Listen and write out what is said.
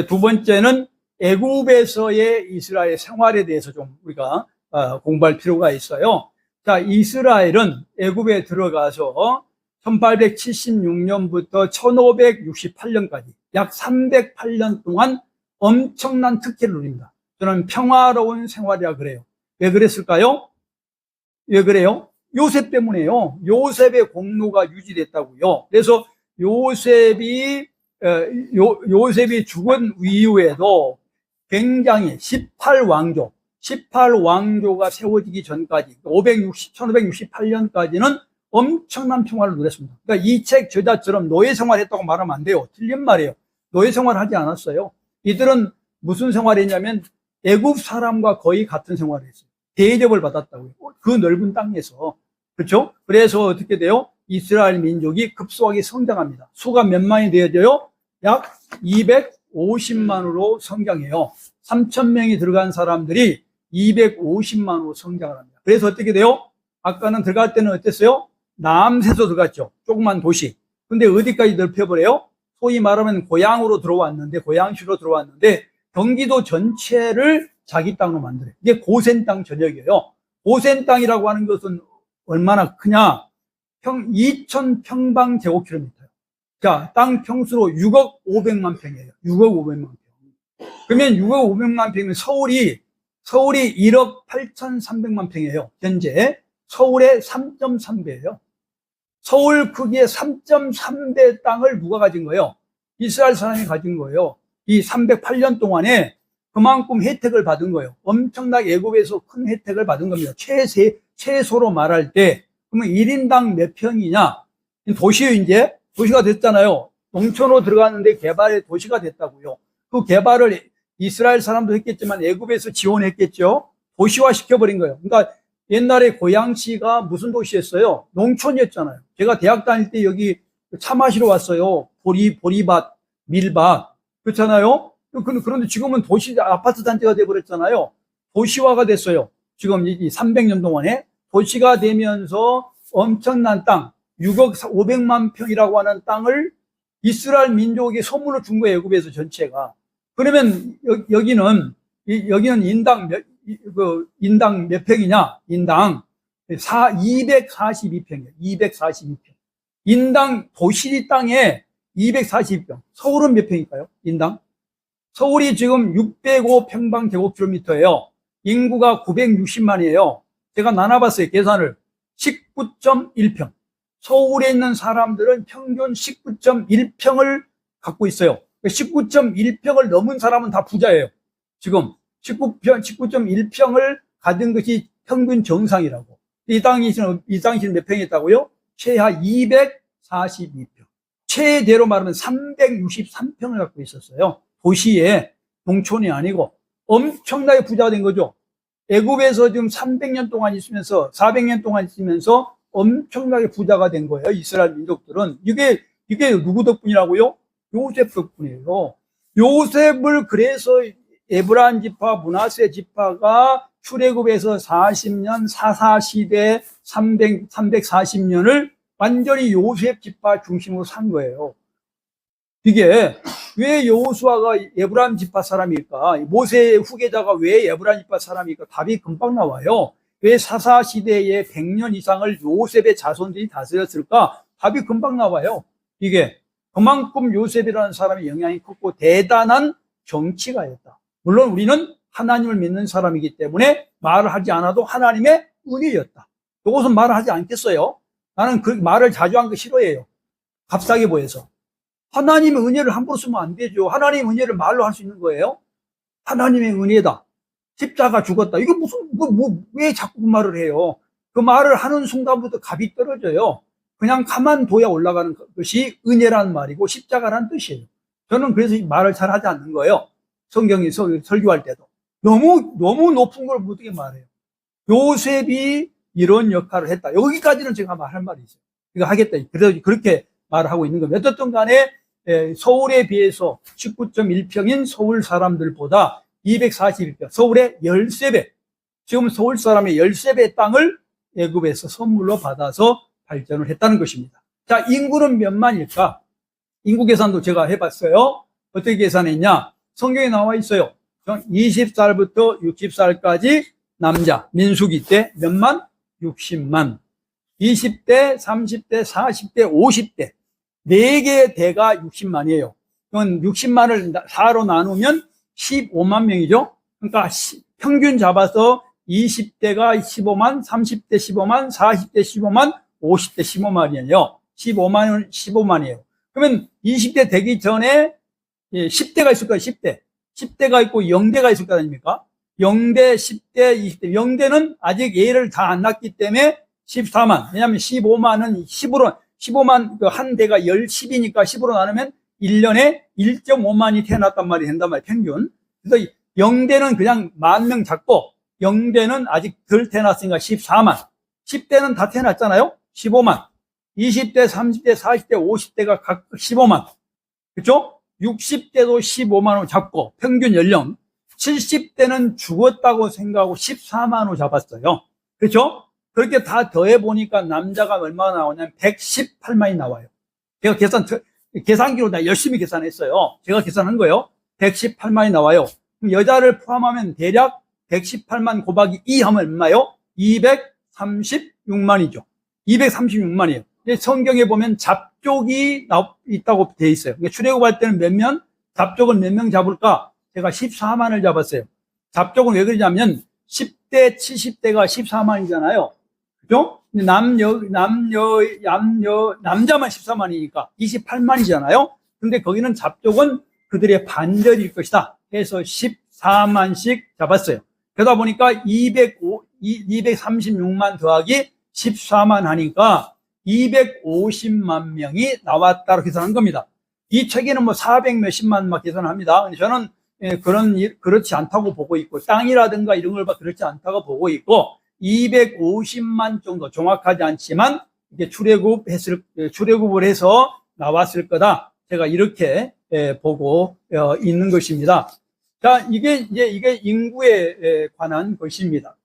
두 번째는 애굽에서의 이스라엘 생활에 대해서 좀 우리가 공부할 필요가 있어요. 자, 이스라엘은 애굽에 들어가서 1876년부터 1568년까지 약 308년 동안 엄청난 특혜를 누립니다. 저는 평화로운 생활이라 그래요. 왜 그랬을까요? 왜 그래요? 요셉 때문에요. 요셉의 공로가 유지됐다고요. 그래서 요셉이 죽은 이후에도 굉장히 18왕조가 세워지기 전까지 1568년까지는 엄청난 평화를 누렸습니다. 그러니까 이 책 저자처럼 노예 생활했다고 말하면 안 돼요. 틀린 말이에요. 노예 생활하지 않았어요. 이들은 무슨 생활했냐면 애굽 사람과 거의 같은 생활을 했어요. 대접을 받았다고요. 그 넓은 땅에서. 그렇죠? 그래서 어떻게 돼요? 이스라엘 민족이 급속하게 성장합니다. 수가 몇 만이 되어져요? 약 250만으로 성장해요. 3,000명이 들어간 사람들이 250만으로 성장을 합니다. 그래서 어떻게 돼요? 아까는 들어갈 때는 어땠어요? 남새서 들어갔죠. 조그만 도시. 근데 어디까지 넓혀버려요? 소위 말하면 고향으로 들어왔는데, 고향시로 들어왔는데, 경기도 전체를 자기 땅으로 만들어요. 이게 고센 땅 전역이에요. 고센 땅이라고 하는 것은 얼마나 크냐? 2,000평방제곱킬로미터예요. 자, 땅 평수로 6억 500만 평이에요. 6억 500만 평. 그러면 6억 500만 평이면 서울이 1억 8,300만 평이에요. 현재 서울의 3.3배예요. 서울 크기의 3.3배 땅을 누가 가진 거예요? 이스라엘 사람이 가진 거예요. 이 308년 동안에 그만큼 혜택을 받은 거예요. 엄청나게 애굽에서 큰 혜택을 받은 겁니다. 최소로 말할 때 그러면 1인당 몇 평이냐? 도시요, 이제 도시가 됐잖아요. 농촌으로 들어갔는데 개발의 도시가 됐다고요. 그 개발을 이스라엘 사람도 했겠지만 애굽에서 지원했겠죠. 도시화 시켜버린 거예요. 그러니까 옛날에 고양시가 무슨 도시였어요? 농촌이었잖아요. 제가 대학 다닐 때 여기 차 마시러 왔어요. 보리밭, 밀밭. 그렇잖아요? 그런데 지금은 도시, 아파트 단지가 돼버렸잖아요. 도시화가 됐어요. 지금 이 300년 동안에 도시가 되면서 엄청난 땅, 6억 500만 평이라고 하는 땅을 이스라엘 민족에게 선물로 준 거예요. 애굽에서 전체가. 그러면 여기는 인당 몇 평이냐? 인당 242평이에요. 242평. 인당 도시 땅에 242평. 서울은 몇 평일까요? 인당? 서울이 지금 605평방제곱킬로미터예요. 인구가 960만이에요. 제가 나눠봤어요. 계산을. 19.1평. 서울에 있는 사람들은 평균 19.1평을 갖고 있어요. 19.1평을 넘은 사람은 다 부자예요. 지금 19.1평을 가진 것이 평균 정상이라고. 이 당시는 몇 평이었다고요? 최하 242평. 최대로 말하면 363평을 갖고 있었어요. 도시에, 농촌이 아니고 엄청나게 부자가 된 거죠. 애굽에서 지금 300년 동안 있으면서 400년 동안 있으면서 엄청나게 부자가 된 거예요. 이스라엘 민족들은. 이게 누구 덕분이라고요? 요셉 덕분이에요. 요셉을 그래서 에브라임 지파, 므낫세 지파가 출애굽에서 40년, 사사시대 340년을 완전히 요셉 지파 중심으로 산 거예요. 이게 왜 여호수아가 에브라임 지파 사람일까? 모세의 후계자가 왜 에브라임 지파 사람일까? 답이 금방 나와요. 왜 사사시대에 100년 이상을 요셉의 자손들이 다스렸을까? 답이 금방 나와요. 이게 그만큼 요셉이라는 사람의 영향이 컸고 대단한 정치가였다. 물론 우리는 하나님을 믿는 사람이기 때문에 말을 하지 않아도 하나님의 은혜였다. 이것은 말을 하지 않겠어요. 나는 그 말을 자주 한 거 싫어해요. 값싸게 보여서. 하나님의 은혜를 함부로 쓰면 안 되죠. 하나님의 은혜를 말로 할 수 있는 거예요. 하나님의 은혜다. 십자가 죽었다. 이거 왜 자꾸 그 말을 해요? 그 말을 하는 순간부터 값이 떨어져요. 그냥 가만둬야 올라가는 것이 은혜라는 말이고 십자가라는 뜻이에요. 저는 그래서 이 말을 잘 하지 않는 거예요. 성경이 설교할 때도. 너무 높은 걸 어떻게 말해요? 요셉이 이런 역할을 했다. 여기까지는 제가 말할 말이 있어요. 이거 하겠다. 그래서 그렇게 말을 하고 있는 겁니다. 어쨌든 간에 서울에 비해서 19.1평인 서울 사람들보다 241평, 서울의 13배, 지금 서울 사람의 13배 땅을 애굽에서 선물로 받아서 발전을 했다는 것입니다. 자, 인구는 몇 만일까? 인구 계산도 제가 해봤어요. 어떻게 계산했냐? 성경에 나와 있어요. 20살부터 60살까지 남자, 민수기 때 몇만? 60만. 20대, 30대, 40대, 50대. 4개의 대가 60만이에요. 그건 60만을 4로 나누면 15만 명이죠. 그러니까 평균 잡아서 20대가 15만, 30대 15만, 40대 15만, 50대 15만이에요. 15만이에요. 그러면 20대 되기 전에 10대가 있을 거예요, 10대. 10대가 있고 0대가 있을 거 아닙니까? 0대, 10대, 20대. 0대는 아직 얘를 다 안 낳기 때문에 14만. 왜냐하면 15만은 10으로, 15만, 한 대가 10이니까 10으로 나누면 1년에 1.5만이 태어났단 말이 된단 말이에요, 평균. 그래서 0대는 그냥 10,000명 잡고, 0대는 아직 덜 태어났으니까 14만. 10대는 다 태어났잖아요? 15만. 20대, 30대, 40대, 50대가 각각 15만. 그렇죠? 60대도 15만으로 잡고 평균 연령. 70대는 죽었다고 생각하고 14만으로 잡았어요. 그렇죠? 그렇게 다 더해보니까 남자가 얼마나 나오냐면 118만이 나와요. 제가 계산기로 다 열심히 계산했어요. 제가 계산한 거예요. 118만이 나와요. 그럼 여자를 포함하면 대략 118만 곱하기 2 하면 얼마요? 236만이죠. 236만이에요. 성경에 보면 잡족이 있다고 되어 있어요. 출애굽할 때는 몇 명? 잡족을 몇 명 잡을까? 제가 14만을 잡았어요. 잡족은 왜 그러냐면 10대, 70대가 14만이잖아요. 그죠? 남자만 14만이니까 28만이잖아요. 근데 거기는 잡족은 그들의 반절일 것이다 해서 14만씩 잡았어요. 그러다 보니까 236만 더하기 14만 하니까 250만 명이 나왔다고 계산한 겁니다. 이 책에는 뭐 400 몇십만 막 계산합니다. 근데 저는 그렇지 않다고 보고 있고, 땅이라든가 이런 걸 봐 그렇지 않다고 보고 있고, 250만 정도 정확하지 않지만 이게 출애굽을 해서 나왔을 거다. 제가 이렇게 보고 있는 것입니다. 자, 이게 인구에 관한 것입니다.